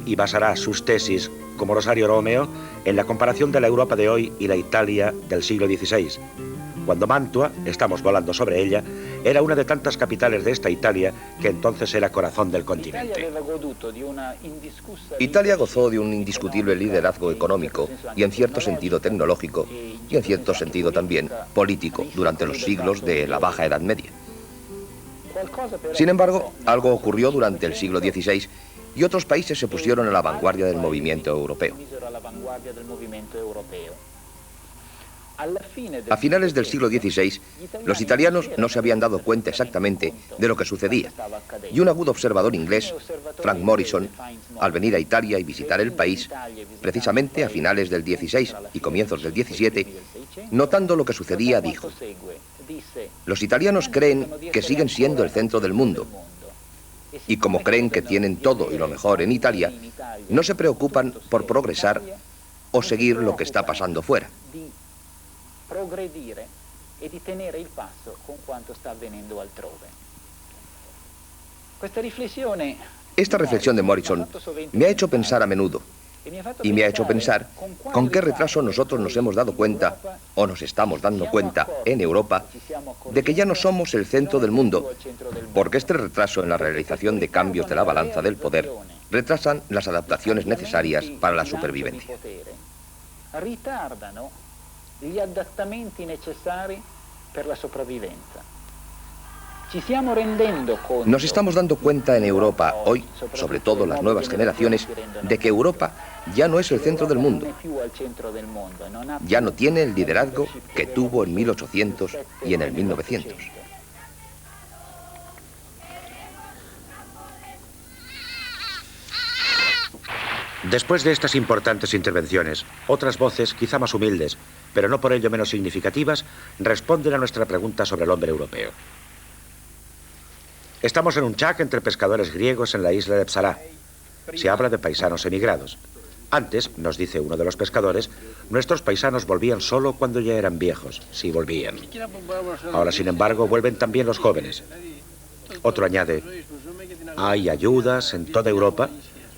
y basará sus tesis, como Rosario Romeo, en la comparación de la Europa de hoy y la Italia del siglo XVI, cuando Mantua, estamos volando sobre ella, era una de tantas capitales de esta Italia que entonces era corazón del continente. Italia gozó de un indiscutible liderazgo económico y en cierto sentido tecnológico y en cierto sentido también político durante los siglos de la Baja Edad Media. Sin embargo, algo ocurrió durante el siglo XVI y otros países se pusieron a la vanguardia del movimiento europeo. A finales del siglo XVI, los italianos no se habían dado cuenta exactamente de lo que sucedía, y un agudo observador inglés, Frank Morison, al venir a Italia y visitar el país, precisamente a finales del XVI y comienzos del XVII, notando lo que sucedía, dijo: los italianos creen que siguen siendo el centro del mundo, y como creen que tienen todo y lo mejor en Italia, no se preocupan por progresar o seguir lo que está pasando fuera. Progredire e di tenere il passo con quanto sta avvenendo altrove. Esta reflexión de Morison me ha hecho pensar a menudo y me ha hecho pensar con qué retraso nosotros nos hemos dado cuenta, o nos estamos dando cuenta en Europa, de que ya no somos el centro del mundo, porque este retraso en la realización de cambios de la balanza del poder retrasan las adaptaciones necesarias para la supervivencia. Gli adattamenti necessari per la sopravvivenza. Nos estamos dando cuenta en Europa hoy, sobre todo las nuevas generaciones, de que Europa ya no es el centro del mundo. Ya no tiene el liderazgo que tuvo en 1800 y en el 1900. Después de estas importantes intervenciones, otras voces, quizá más humildes, pero no por ello menos significativas, responden a nuestra pregunta sobre el hombre europeo. Estamos en un chac entre pescadores griegos en la isla de Psara. Se habla de paisanos emigrados. Antes, nos dice uno de los pescadores, nuestros paisanos volvían solo cuando ya eran viejos, si volvían. Ahora, sin embargo, vuelven también los jóvenes. Otro añade, hay ayudas en toda Europa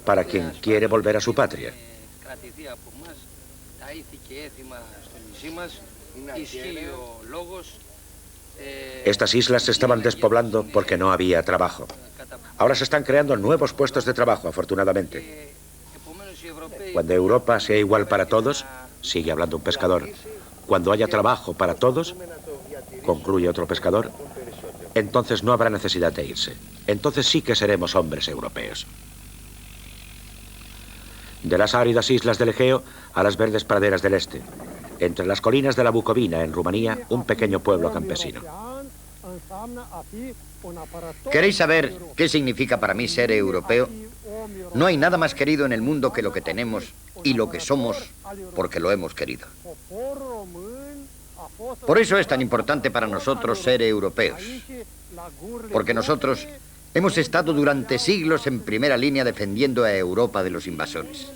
para quien quiere volver a su patria. Estas islas se estaban despoblando porque no había trabajo. Ahora se están creando nuevos puestos de trabajo, afortunadamente. Cuando Europa sea igual para todos, sigue hablando un pescador, cuando haya trabajo para todos, concluye otro pescador, entonces no habrá necesidad de irse. Entonces sí que seremos hombres europeos. De las áridas islas del Egeo a las verdes praderas del este. Entre las colinas de la Bucovina, en Rumanía, un pequeño pueblo campesino. ¿Queréis saber qué significa para mí ser europeo? No hay nada más querido en el mundo que lo que tenemos y lo que somos porque lo hemos querido. Por eso es tan importante para nosotros ser europeos. Porque nosotros hemos estado durante siglos en primera línea defendiendo a Europa de los invasores.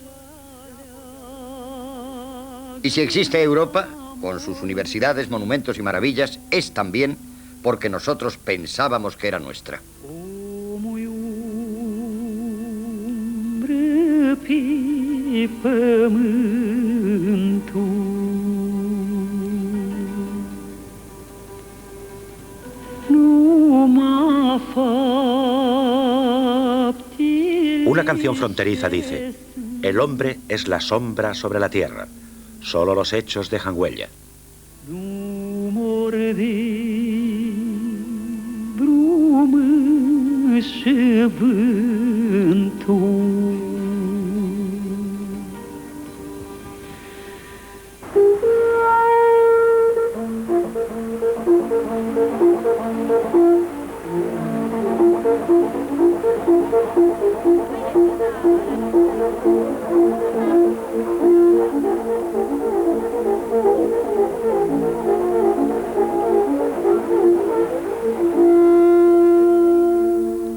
Y si existe Europa, con sus universidades, monumentos y maravillas, es también porque nosotros pensábamos que era nuestra. Una canción fronteriza dice, el hombre es la sombra sobre la tierra, solo los hechos dejan huella.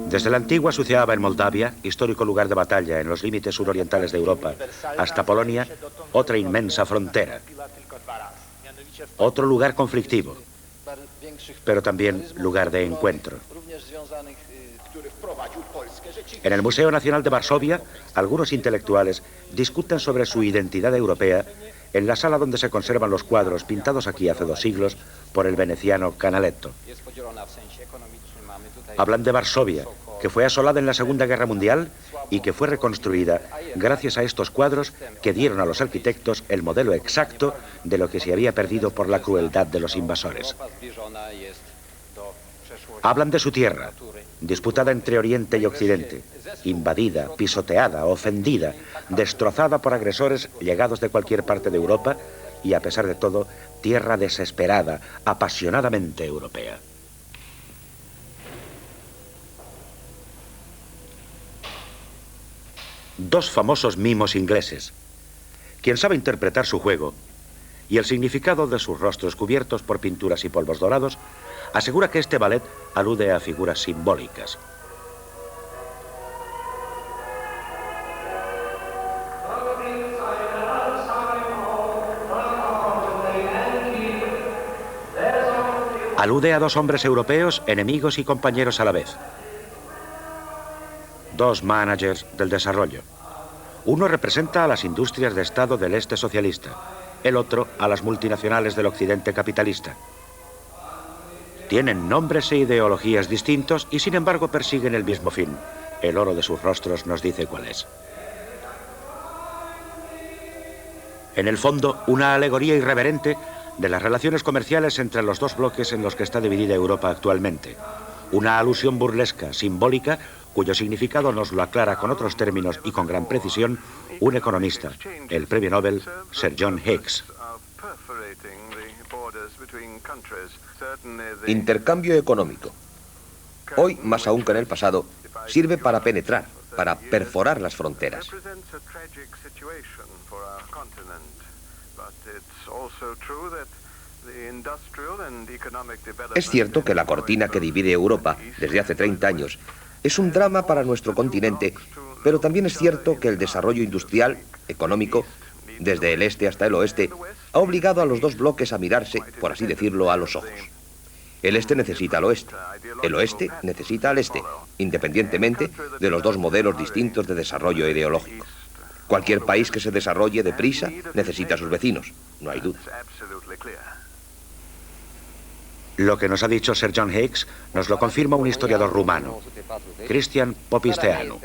Desde la antigua Suceava en Moldavia, histórico lugar de batalla en los límites surorientales de Europa, hasta Polonia, otra inmensa frontera. Otro lugar conflictivo, pero también lugar de encuentro. En el Museo Nacional de Varsovia, algunos intelectuales discuten sobre su identidad europea en la sala donde se conservan los cuadros pintados aquí hace 2 siglos por el veneciano Canaletto. Hablan de Varsovia, que fue asolada en la Segunda Guerra Mundial y que fue reconstruida gracias a estos cuadros que dieron a los arquitectos el modelo exacto de lo que se había perdido por la crueldad de los invasores. Hablan de su tierra, disputada entre Oriente y Occidente, invadida, pisoteada, ofendida, destrozada por agresores llegados de cualquier parte de Europa y, a pesar de todo, tierra desesperada, apasionadamente europea. Dos famosos mimos ingleses. Quien sabe interpretar su juego y el significado de sus rostros cubiertos por pinturas y polvos dorados, asegura que este ballet alude a figuras simbólicas. Alude a 2 hombres europeos, enemigos y compañeros a la vez. 2 managers del desarrollo. Uno representa a las industrias de Estado del este socialista, el otro a las multinacionales del occidente capitalista. Tienen nombres e ideologías distintos y sin embargo persiguen el mismo fin. El oro de sus rostros nos dice cuál es. En el fondo, una alegoría irreverente de las relaciones comerciales entre los 2 bloques en los que está dividida Europa actualmente. Una alusión burlesca, simbólica, cuyo significado nos lo aclara con otros términos y con gran precisión un economista, el premio Nobel Sir John Hicks. Intercambio económico. Hoy, más aún que en el pasado, sirve para penetrar, para perforar las fronteras. Es cierto que la cortina que divide Europa desde hace 30 años es un drama para nuestro continente, pero también es cierto que el desarrollo industrial, económico, desde el este hasta el oeste, ha obligado a los 2 bloques a mirarse, por así decirlo, a los ojos. El este necesita al oeste, el oeste necesita al este, independientemente de los 2 modelos distintos de desarrollo ideológico. Cualquier país que se desarrolle deprisa necesita a sus vecinos, no hay duda. Lo que nos ha dicho Sir John Hicks nos lo confirma un historiador rumano, Cristian Popisteanu.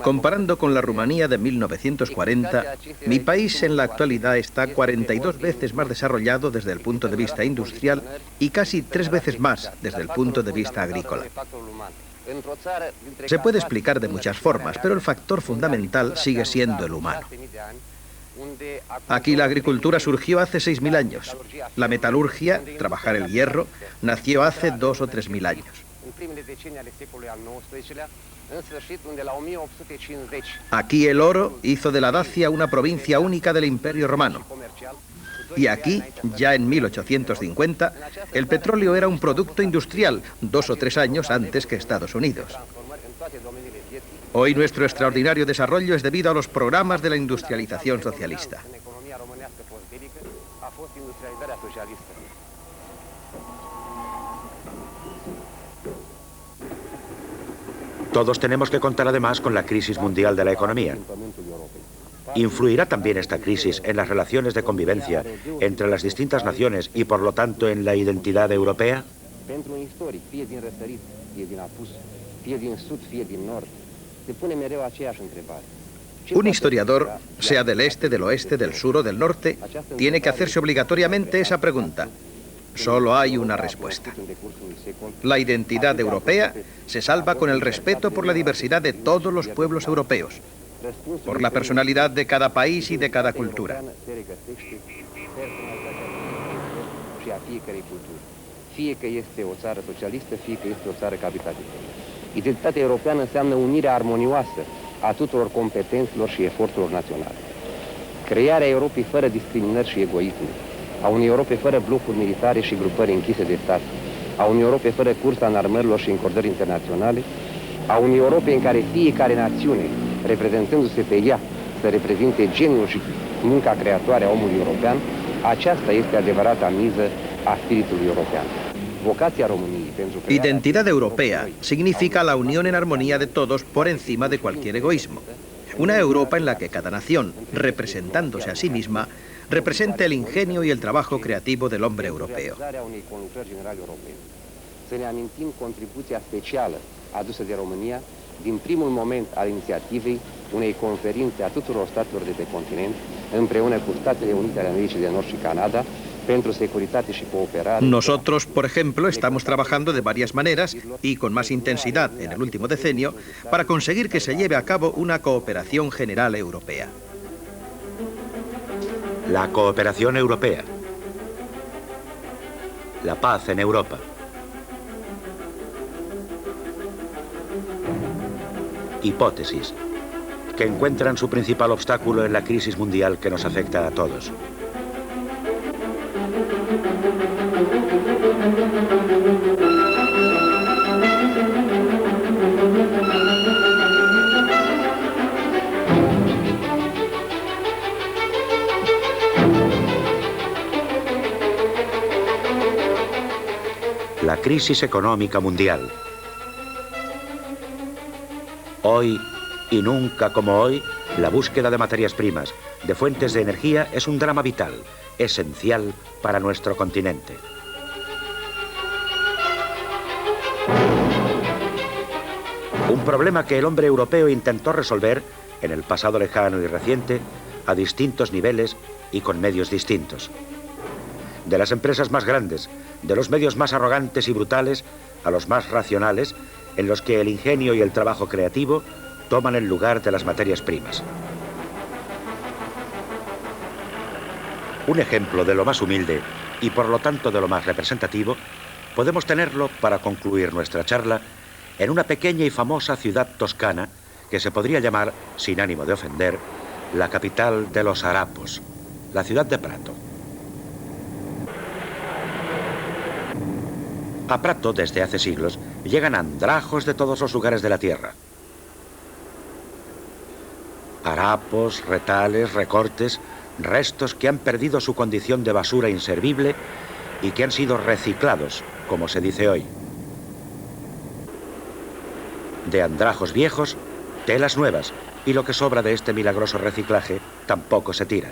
Comparando con la Rumanía de 1940, mi país en la actualidad está 42 veces más desarrollado desde el punto de vista industrial y casi 3 veces más desde el punto de vista agrícola. Se puede explicar de muchas formas, pero el factor fundamental sigue siendo el humano. Aquí la agricultura surgió hace 6.000 años. La metalurgia, trabajar el hierro, nació hace 2 o 3.000 años. Aquí el oro hizo de la Dacia una provincia única del Imperio Romano. Y aquí, ya en 1850, el petróleo era un producto industrial 2 o 3 años antes que Estados Unidos. Hoy nuestro extraordinario desarrollo es debido a los programas de la industrialización socialista. Todos tenemos que contar además con la crisis mundial de la economía. ¿Influirá también esta crisis en las relaciones de convivencia entre las distintas naciones y por lo tanto en la identidad europea? Un historiador, sea del este, del oeste, del sur o del norte, tiene que hacerse obligatoriamente esa pregunta. Solo hay una respuesta. La identidad europea se salva con el respeto por la diversidad de todos los pueblos europeos, por la personalidad de cada país y de cada cultura. Fie că este o țară socialistă, fie că este o țară capitalistă. Identitatea europeană înseamnă unirea armonioasă a tuturor competențelor și eforturilor naționale. Crearea Europei fără discriminări și egoism, a unei Europe fără blocuri militare și grupări închise de stat, a unei Europe fără cursa în armărilor și încordări internaționale, a unei Europe în care fiecare națiune, reprezentându-se pe ea, să reprezinte geniul și munca creatoare a omului european, aceasta este adevărata miză a spiritului european. Vocația României pentru crearea... Identidad europea significa la unión en armonía de todos por encima de cualquier egoísmo. Una Europa en la que cada nación, representándose a sí misma, represente el ingenio y el trabajo creativo del hombre europeo. Să ne amintim contribuția specială adusă de România din primul moment al inițiativei unei conferințe a tuturor statelor de pe continent, împreună cu Statele Unite ale Americii de Nord și Canada, pentru securitate și cooperare. Nosotros, por ejemplo, estamos trabajando de varias maneras y con más intensidad en el último decenio para conseguir que se lleve a cabo una cooperación general europea. La cooperación europea. La paz en Europa. Hipótesis que encuentran su principal obstáculo en la crisis mundial que nos afecta a todos. La crisis económica mundial. Hoy y nunca como hoy, la búsqueda de materias primas, de fuentes de energía, es un drama vital, esencial para nuestro continente. Un problema que el hombre europeo intentó resolver en el pasado lejano y reciente, a distintos niveles y con medios distintos. De las empresas más grandes, de los medios más arrogantes y brutales, a los más racionales, en los que el ingenio y el trabajo creativo toman el lugar de las materias primas. Un ejemplo de lo más humilde y por lo tanto de lo más representativo podemos tenerlo para concluir nuestra charla en una pequeña y famosa ciudad toscana que se podría llamar, sin ánimo de ofender, la capital de los harapos, la ciudad de Prato. A Prato, desde hace siglos, llegan andrajos de todos los lugares de la tierra. Harapos, retales, recortes, restos que han perdido su condición de basura inservible y que han sido reciclados, como se dice hoy. De andrajos viejos, telas nuevas, y lo que sobra de este milagroso reciclaje tampoco se tira.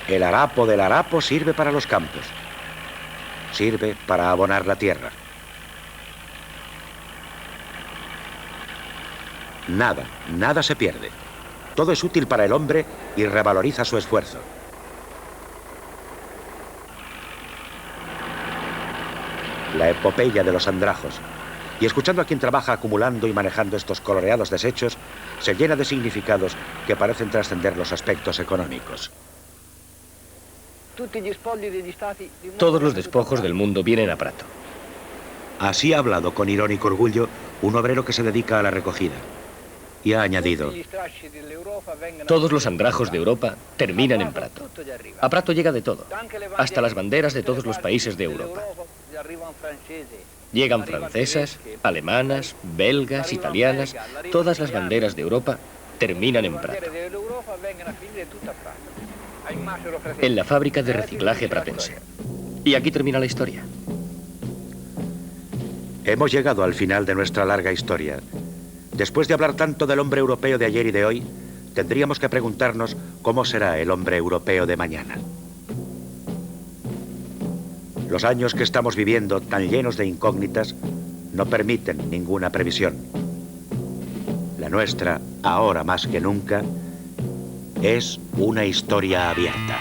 El harapo del harapo sirve para los campos. Sirve para abonar la tierra. Nada, nada se pierde. Todo es útil para el hombre y revaloriza su esfuerzo. La epopeya de los andrajos. Y escuchando a quien trabaja acumulando y manejando estos coloreados desechos, se llena de significados que parecen trascender los aspectos económicos. Todos los despojos del mundo vienen a Prato. Así ha hablado con irónico orgullo un obrero que se dedica a la recogida. Y ha añadido: todos los andrajos de Europa terminan en Prato. A Prato llega de todo, hasta las banderas de todos los países de Europa. Llegan francesas, alemanas, belgas, italianas, todas las banderas de Europa terminan en Prato. En la fábrica de reciclaje pratense. Y aquí termina la historia. Hemos llegado al final de nuestra larga historia. Después de hablar tanto del hombre europeo de ayer y de hoy, tendríamos que preguntarnos cómo será el hombre europeo de mañana. Los años que estamos viviendo, tan llenos de incógnitas, no permiten ninguna previsión. La nuestra, ahora más que nunca, es una historia abierta.